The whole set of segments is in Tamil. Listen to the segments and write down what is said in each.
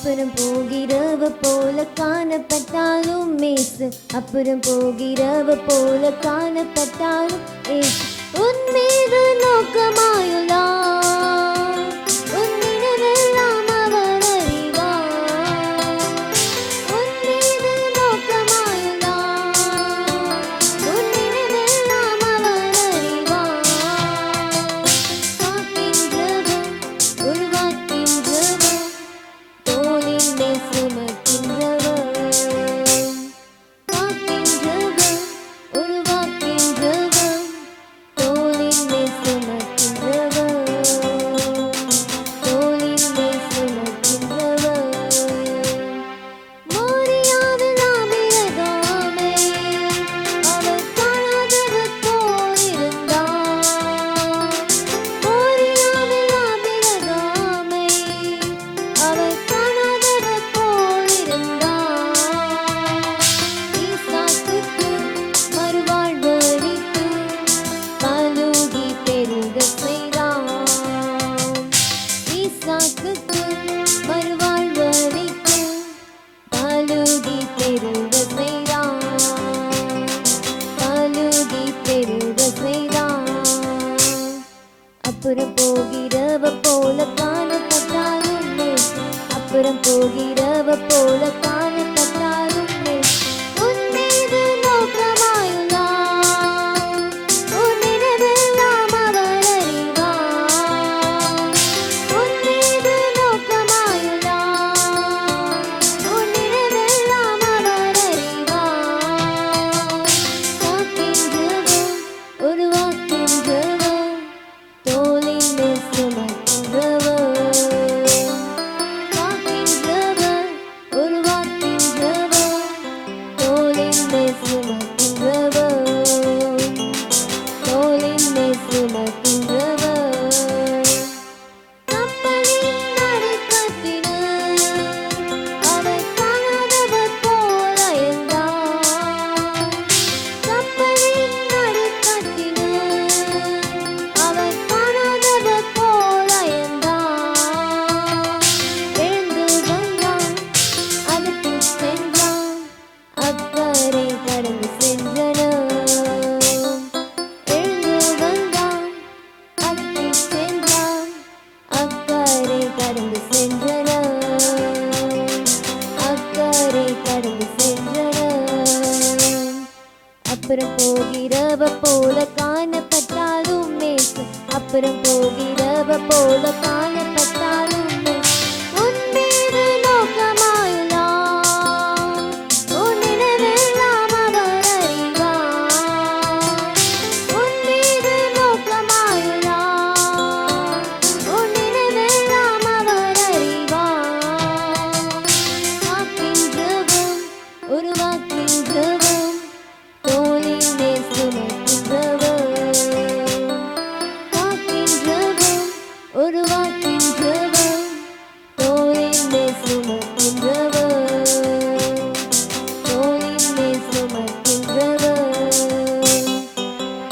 அப்புறம் போகிறவ போல காணப்பட்டாலும் மேசு, அப்புறம் போகிறவ போல காணப்பட்டாலும் ஏசு உன் மீது நோக்கமாயுள்ளார். உன் நினைவெல்லாம் அவர் அறிவார். உன் மீது நோக்கமாயுள்ளார். உன் நினைவெல்லாம் அவர் அறிவார். காக்கின்றவர், உருவாக்கின்றவர், தோளின் மேல் சுமக்கின்றவர். காக்கின்றவர், உருவாக்கின்றவர், தோளின் மேல் சுமக்கின்றவர். தோளின் மேல் சுமக்கின்றவர். மோரியாவில் ஆபிரகாமை அவர் காணாதவர் போல் இருந்தார். மோரியாவில் ஆபிரகாமை அவர் காணாதவர் போல் இருந்தார். ஈசாக்குக்கு மறுவாழ்வு அளித்து பலுகி பெருகச் செய்தார். ஈசாக்குக்கு மறுவாழ்வு அளித்து பலுகி பெருகச் செய்தார். பலுகி பெருகச் செய்தார். அப்புறம் போகிறவ போல காணப்பட்டாலும் மேசு, அப்புறம் போகிறவ போல காணப்பட்டாலும் மேசு உன் மீது நோக்கமாயுள்ளார். உன் நினைவெல்லாம் அவர் அறிவார். உன் மீது நோக்கமாயுள்ளார். உன் நினைவெல்லாம் அவர் அறிவார். காக்கின்றவர், உருவாக்கின்றவர், தோளின் மேல் சுமக்கின்றவர். காக்கின்றவர், உருவாக்கின்றவர், தோளின் மேல் சுமக்கின்றவர். தோளின் மேல் சுமக்கின்றவர். கப்பலின் நடுக்கத்தினர் அவர் காணாதவர் போல் அயர்ந்தார். கப்பலின் நடுக்கத்தினர் அவர் காணாதவர் போல் அயர்ந்தார். எழுந்து வந்தான், அதற்குள் சென்றான், அக்கரை கடந்து சென்றனர். எழுந்து வந்தான், அதற்குள் சென்றான், அக்கரை கடந்து சென்றனர். அக்கரை கடந்து சென்றனர். அப்புறம் போகிறவ போல காணப்பட்டாலும் மேசு, அப்புறம் போகிறவ போல காணப்பட்டாலும் மேசு உன் மீது நோக்கமாயுள்ளார். உன் நினைவெல்லாம் அவர் அறிவார். உன் மீது நோக்கமாயுள்ளார். உன் நினைவெல்லாம் அவர் அறிவார். காக்கின்றவர், உருவாக்கின்றவர், தோளின் மேல் சுமக்கின்றவர். காக்கின்றவர், உருவாக்கின்றவர், தோளின் மேல் சுமக்கின்றவர். தோளின் மேல் சுமக்கின்றவர்.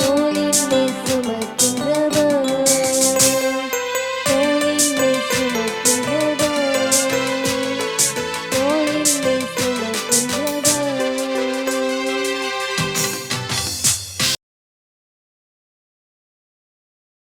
தோளின் மேல் சுமக்கின்றவர். தோளின் மேல் சுமக்கின்றவர். தோளின் மேல்